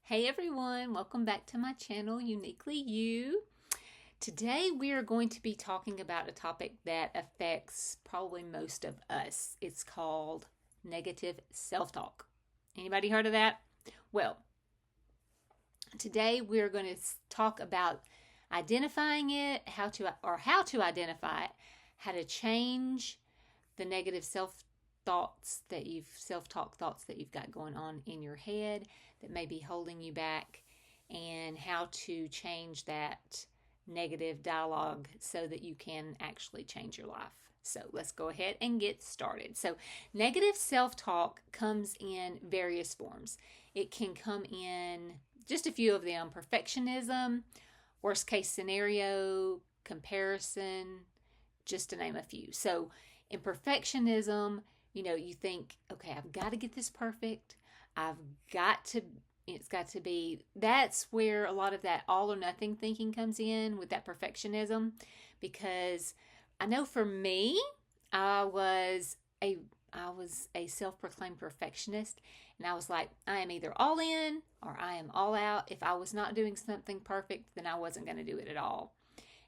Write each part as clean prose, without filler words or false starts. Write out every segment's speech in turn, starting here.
Hey everyone, welcome back to my channel, Uniquely You. Today we are going to be talking about a topic that affects probably most of us. It's called negative self-talk. Anybody heard of that? Well, today we're going to talk about identifying it, how to identify it, how to change the negative self-talk thoughts that you've got going on in your head that may be holding you back, and how to change that negative dialogue so that you can actually change your life. So let's go ahead and get started. So negative self-talk comes in various forms. It can come in just a few of them: perfectionism, worst case scenario, comparison, just to name a few. So in perfectionism, you think, okay, I've got to get this perfect. It's got to be, that's where a lot of that all or nothing thinking comes in with that perfectionism. Because I know for me, I was a self-proclaimed perfectionist, and I was like, I am either all in or I am all out. If I was not doing something perfect, then I wasn't going to do it at all.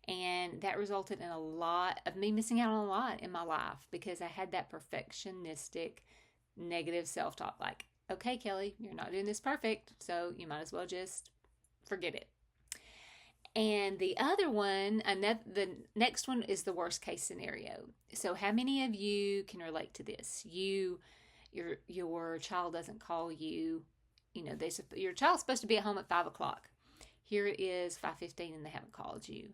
And that resulted in a lot of me missing out on a lot in my life because I had that perfectionistic negative self-talk. Like, okay, Kelly, you're not doing this perfect, so you might as well just forget it. And the other one, the next one is the worst case scenario. So how many of you can relate to this? Your child doesn't call you. Your child's supposed to be at home at 5 o'clock. Here it is 5:15 and they haven't called you.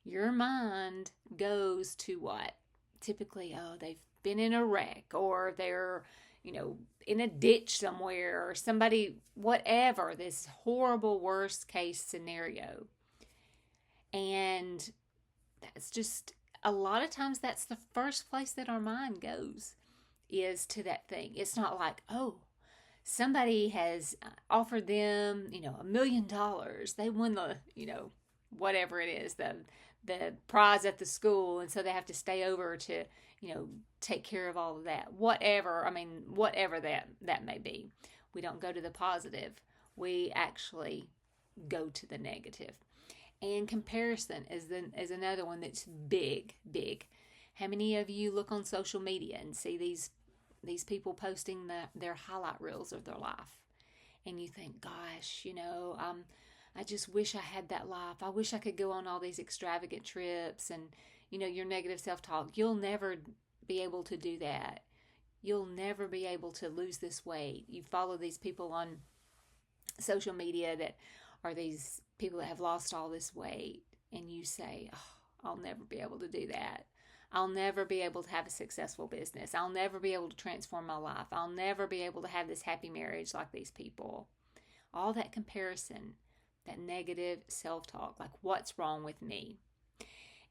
Your mind goes to what? Typically, oh, they've been in a wreck, or they're, in a ditch somewhere, or somebody, whatever, this horrible worst case scenario. And that's just, a lot of times that's the first place that our mind goes, is to that thing. It's not like, oh, somebody has offered them, $1 million. They won the, whatever it is, the prize at the school, and so they have to stay over to, take care of all of that. Whatever that may be. We don't go to the positive. We actually go to the negative. And comparison is another one that's big. How many of you look on social media and see these people posting their highlight reels of their life, and you think, gosh, I just wish I had that life. I wish I could go on all these extravagant trips. And your negative self-talk, you'll never be able to do that. You'll never be able to lose this weight. You follow these people on social media that are these people that have lost all this weight, and you say, oh, I'll never be able to do that. I'll never be able to have a successful business. I'll never be able to transform my life. I'll never be able to have this happy marriage like these people. All that comparison, that negative self-talk, like, what's wrong with me?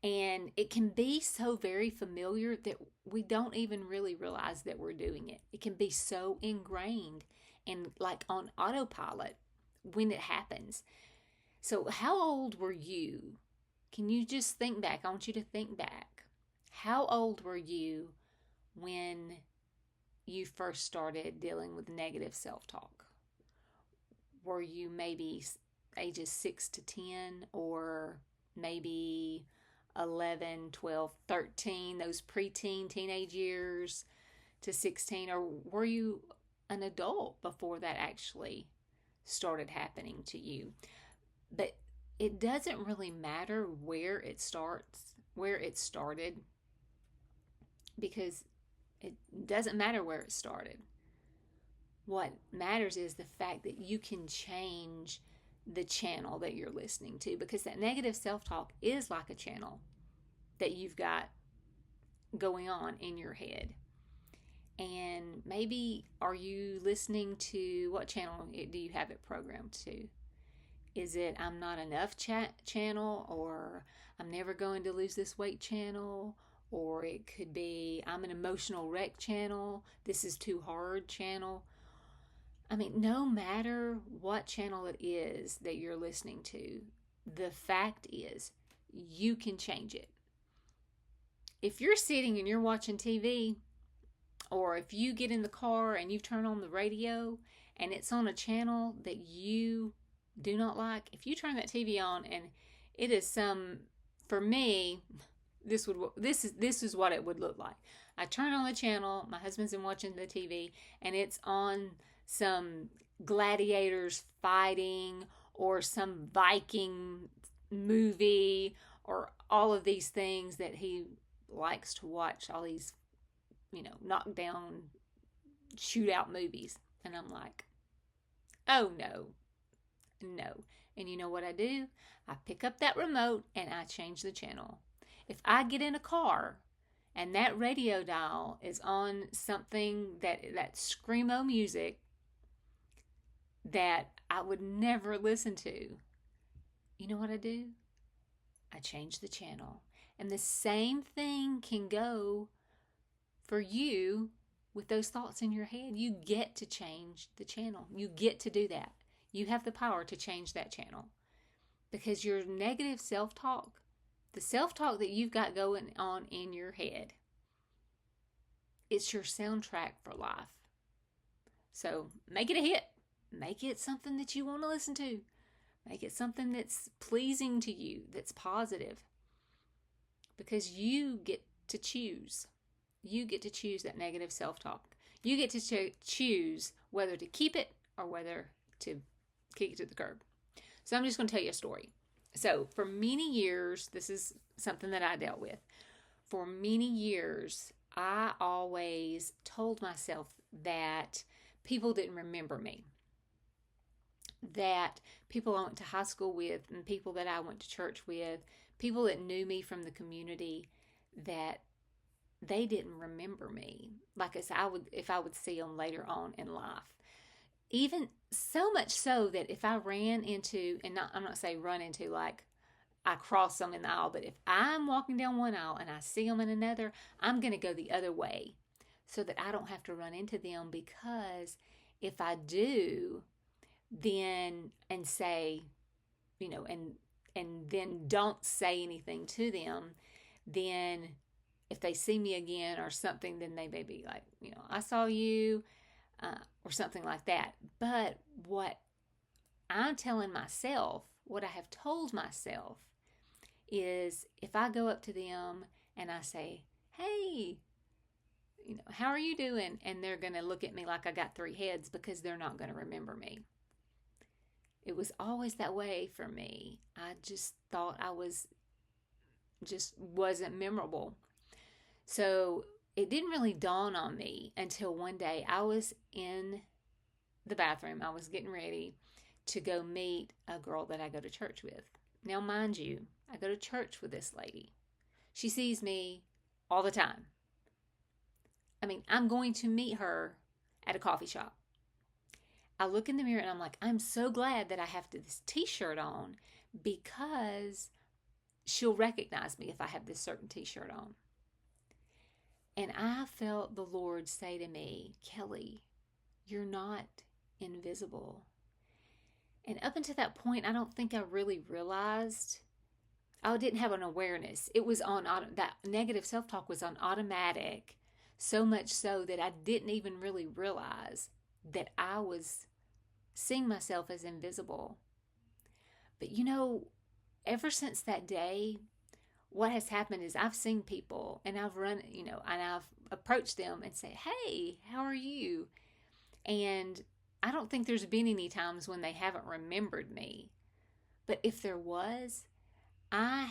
And it can be so very familiar that we don't even really realize that we're doing it. It can be so ingrained and like on autopilot when it happens. So how old were you? Can you just think back? I want you to think back. How old were you when you first started dealing with negative self-talk? Were you maybe ages 6 to 10, or maybe 11, 12, 13, those preteen, teenage years to 16? Or were you an adult before that actually started happening to you? But it doesn't really matter where it started, because it doesn't matter where it started. What matters is the fact that you can change the channel that you're listening to, because that negative self-talk is like a channel that you've got going on in your head. And maybe, are you listening to, what channel do you have it programmed to? Is it I'm not enough channel, or I'm never going to lose this weight channel, or it could be I'm an emotional wreck channel, this is too hard channel. I mean, no matter what channel it is that you're listening to, the fact is you can change it. If you're sitting and you're watching TV, or if you get in the car and you turn on the radio and it's on a channel that you do not like, if you turn that TV on and it is for me, this is what it would look like. I turn on the channel, my husband's been watching the TV, and it's on some gladiators fighting or some Viking movie or all of these things that he likes to watch, all these, knockdown shootout movies. And I'm like, oh no, no. And you know what I do? I pick up that remote and I change the channel. If I get in a car and that radio dial is on something that screamo music that I would never listen to, you know what I do? I change the channel. And the same thing can go for you with those thoughts in your head. You get to change the channel. You get to do that. You have the power to change that channel. Because your negative self-talk, the self-talk that you've got going on in your head, it's your soundtrack for life. So make it a hit. Make it something that you want to listen to. Make it something that's pleasing to you, that's positive. Because you get to choose. You get to choose that negative self-talk. You get to choose whether to keep it or whether to kick it to the curb. So I'm just going to tell you a story. So for many years, this is something that I dealt with. For many years, I always told myself that people didn't remember me. That people I went to high school with and people that I went to church with, people that knew me from the community, that they didn't remember me. Like I said, if I would see them later on in life. Even so much so that if I ran into, and I'm not saying run into like I cross them in the aisle, but if I'm walking down one aisle and I see them in another, I'm going to go the other way so that I don't have to run into them, because if I do, then and say, and then don't say anything to them, then if they see me again or something, then they may be like, I saw you, or something like that. But what I'm telling myself, what I have told myself, is if I go up to them and I say, hey, how are you doing? And they're going to look at me like I got three heads, because they're not going to remember me. It was always that way for me. I just thought wasn't memorable. So it didn't really dawn on me until one day I was in the bathroom. I was getting ready to go meet a girl that I go to church with. Now, mind you, I go to church with this lady. She sees me all the time. I mean, I'm going to meet her at a coffee shop. I look in the mirror and I'm like, I'm so glad that I have this t-shirt on, because she'll recognize me if I have this certain t-shirt on. And I felt the Lord say to me, Kelly, you're not invisible. And up until that point, I don't think I really realized. I didn't have an awareness. It was that negative self-talk was on automatic, so much so that I didn't even really realize that I was seeing myself as invisible. But ever since that day, what has happened is I've seen people and I've run, and I've approached them and said, hey, how are you? And I don't think there's been any times when they haven't remembered me. But if there was, I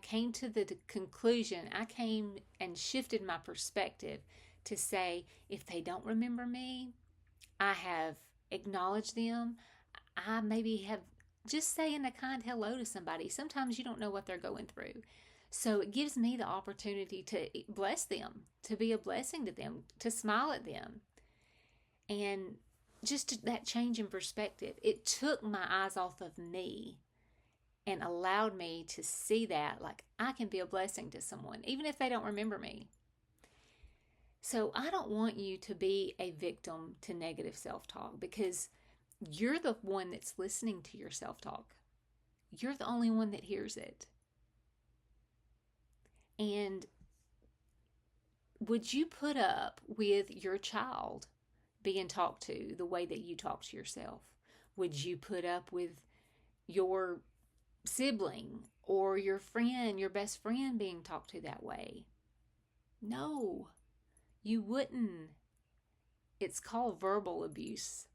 came to the conclusion, I came and shifted my perspective to say, if they don't remember me, I have acknowledged them. I maybe have just saying a kind hello to somebody. Sometimes you don't know what they're going through. So it gives me the opportunity to bless them, to be a blessing to them, to smile at them. And just that change in perspective, it took my eyes off of me and allowed me to see that, like, I can be a blessing to someone, even if they don't remember me. So I don't want you to be a victim to negative self-talk, because you're the one that's listening to your self-talk. You're the only one that hears it. And would you put up with your child being talked to the way that you talk to yourself? Would you put up with your sibling or your friend, your best friend, being talked to that way? No, you wouldn't. It's called verbal abuse.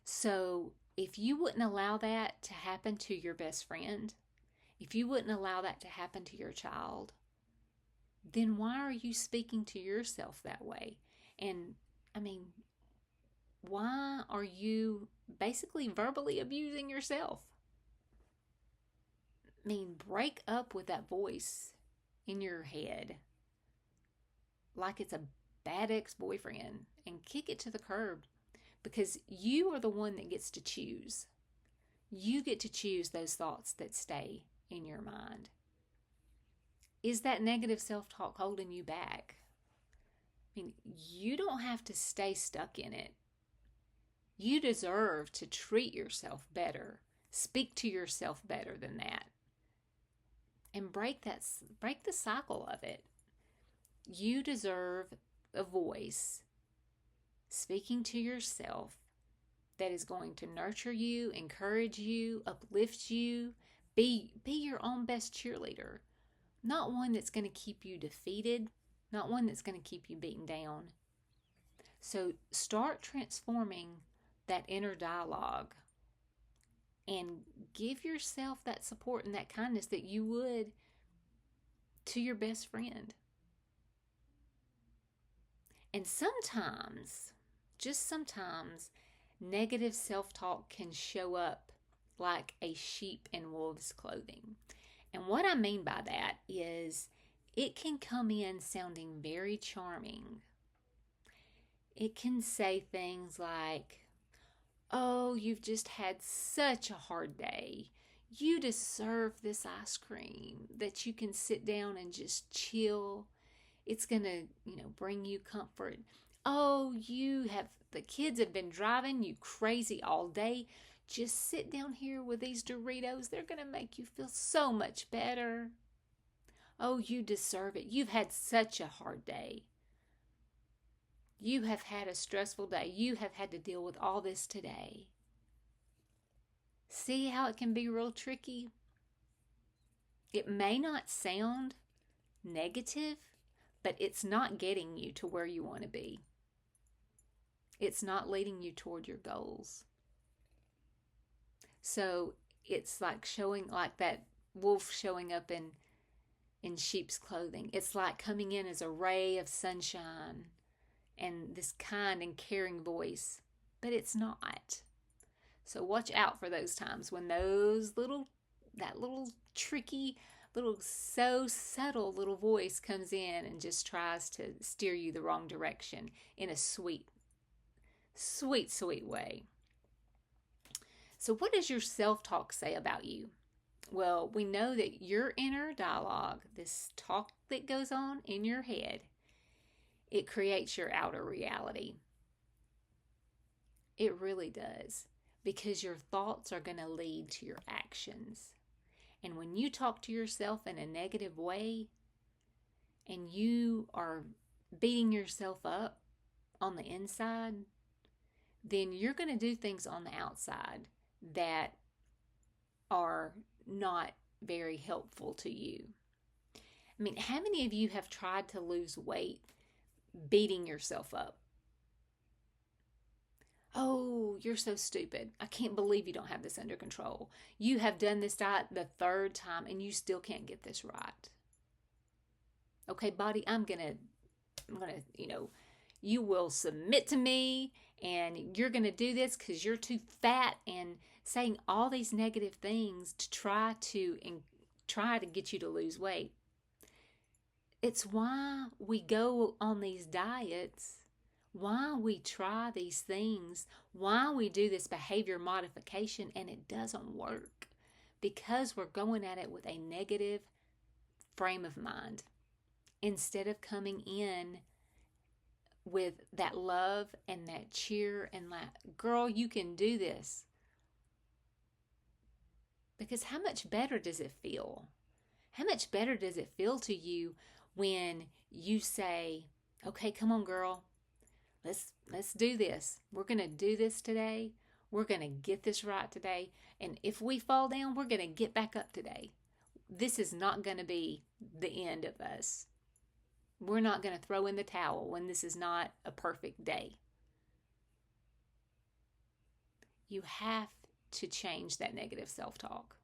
So if you wouldn't allow that to happen to your best friend, if you wouldn't allow that to happen to your child, then why are you speaking to yourself that way? And I mean, why are you basically verbally abusing yourself? I mean, break up with that voice in your head like it's a bad ex-boyfriend and kick it to the curb, because you are the one that gets to choose. You get to choose those thoughts that stay in your mind. Is that negative self-talk holding you back? I mean, you don't have to stay stuck in it. You deserve to treat yourself better, speak to yourself better than that, and break the cycle of it. You deserve a voice speaking to yourself that is going to nurture you, encourage you, uplift you, be your own best cheerleader. Not one that's going to keep you defeated, not one that's going to keep you beaten down. So start transforming that inner dialogue and give yourself that support and that kindness that you would to your best friend. And sometimes, just sometimes, negative self-talk can show up like a sheep in wolf's clothing. And what I mean by that is it can come in sounding very charming. It can say things like, "Oh, you've just had such a hard day. You deserve this ice cream that you can sit down and just chill. It's going to, bring you comfort. Oh, the kids have been driving you crazy all day. Just sit down here with these Doritos. They're going to make you feel so much better. Oh, you deserve it. You've had such a hard day. You have had a stressful day. You have had to deal with all this today." See how it can be real tricky? It may not sound negative, but it's not getting you to where you want to be. It's not leading you toward your goals. So it's like showing like that wolf showing up in sheep's clothing. It's like coming in as a ray of sunshine and this kind and caring voice, but it's not. So watch out for those times when that little tricky, so subtle little voice comes in and just tries to steer you the wrong direction in a sweet, sweet, sweet way. So what does your self-talk say about you? Well, we know that your inner dialogue, this talk that goes on in your head, it creates your outer reality. It really does, because your thoughts are going to lead to your actions. And when you talk to yourself in a negative way and you are beating yourself up on the inside, then you're going to do things on the outside that are not very helpful to you. I mean, how many of you have tried to lose weight beating yourself up? "Oh, you're so stupid. I can't believe you don't have this under control. You have done this diet the third time and you still can't get this right. Okay, body, I'm gonna, you will submit to me and you're gonna do this because you're too fat," and saying all these negative things to try to get you to lose weight. It's why we go on these diets, why we try these things, why we do this behavior modification and it doesn't work, because we're going at it with a negative frame of mind instead of coming in with that love and that cheer and that, "Girl, you can do this." Because how much better does it feel? How much better does it feel to you when you say, "Okay, come on, girl. Let's do this. We're going to do this today. We're going to get this right today. And if we fall down, we're going to get back up today. This is not going to be the end of us. We're not going to throw in the towel when this is not a perfect day. You have to change that negative self-talk.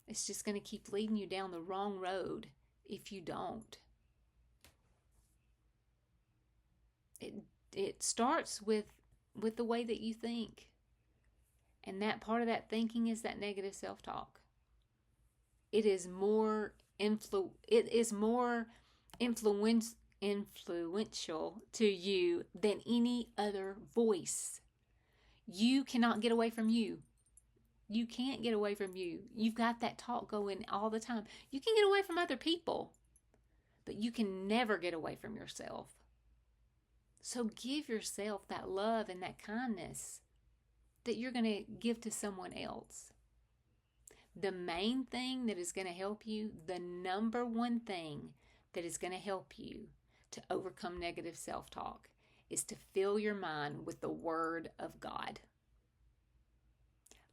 It's just going to keep leading you down the wrong road if you don't. It starts with the way that you think. And that part of that thinking is that negative self-talk. It is more influential to you than any other voice. You cannot get away from you. You can't get away from you. You've got that talk going all the time. You can get away from other people, but you can never get away from yourself. So give yourself that love and that kindness that you're going to give to someone else. The main thing that is going to help you, the number one thing that is going to help you to overcome negative self-talk is to fill your mind with the Word of God.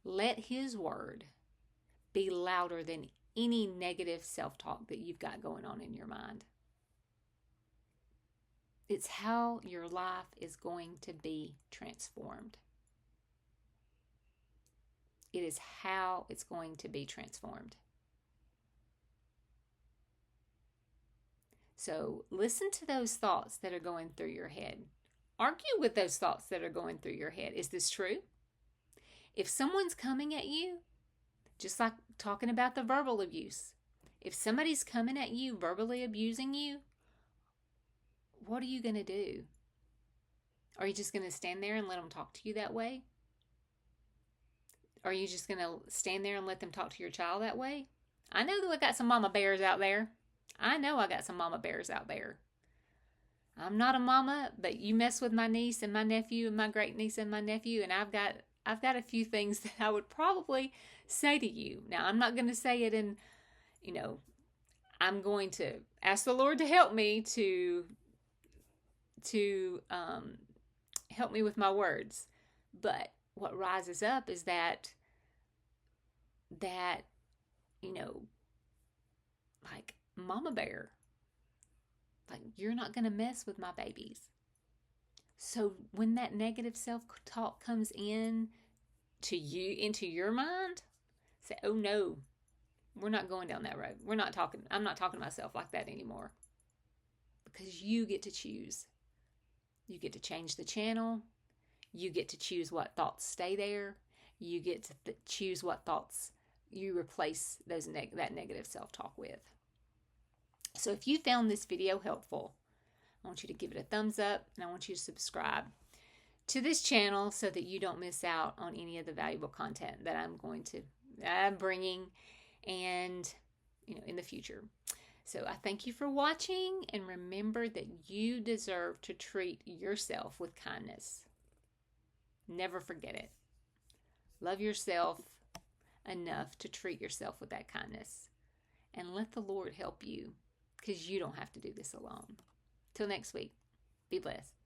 Let His Word be louder than any negative self-talk that you've got going on in your mind. It's how your life is going to be transformed. It is how it's going to be transformed. So listen to those thoughts that are going through your head. Argue with those thoughts that are going through your head. Is this true? If someone's coming at you, just like talking about the verbal abuse, if somebody's coming at you, verbally abusing you, what are you going to do? Are you just going to stand there and let them talk to you that way? Are you just going to stand there and let them talk to your child that way? I know that we got some mama bears out there. I'm not a mama, but you mess with my niece and my nephew and my great niece and my nephew, and I've got a few things that I would probably say to you. Now, I'm not going to say it in, I'm going to ask the Lord to help me to help me with my words. But what rises up is that like mama bear, like you're not going to mess with my babies. So when that negative self-talk comes in to you, into your mind, say, oh no, we're not going down that road. I'm not talking to myself like that anymore. Because you get to choose. You get to change the channel. You get to choose what thoughts stay there. You get to choose what thoughts you replace that negative self-talk with. So if you found this video helpful, I want you to give it a thumbs up, and I want you to subscribe to this channel so that you don't miss out on any of the valuable content that I'm bringing and in the future. So I thank you for watching, and remember that you deserve to treat yourself with kindness. Never forget it. Love yourself enough to treat yourself with that kindness, and let the Lord help you, because you don't have to do this alone. Till next week, be blessed.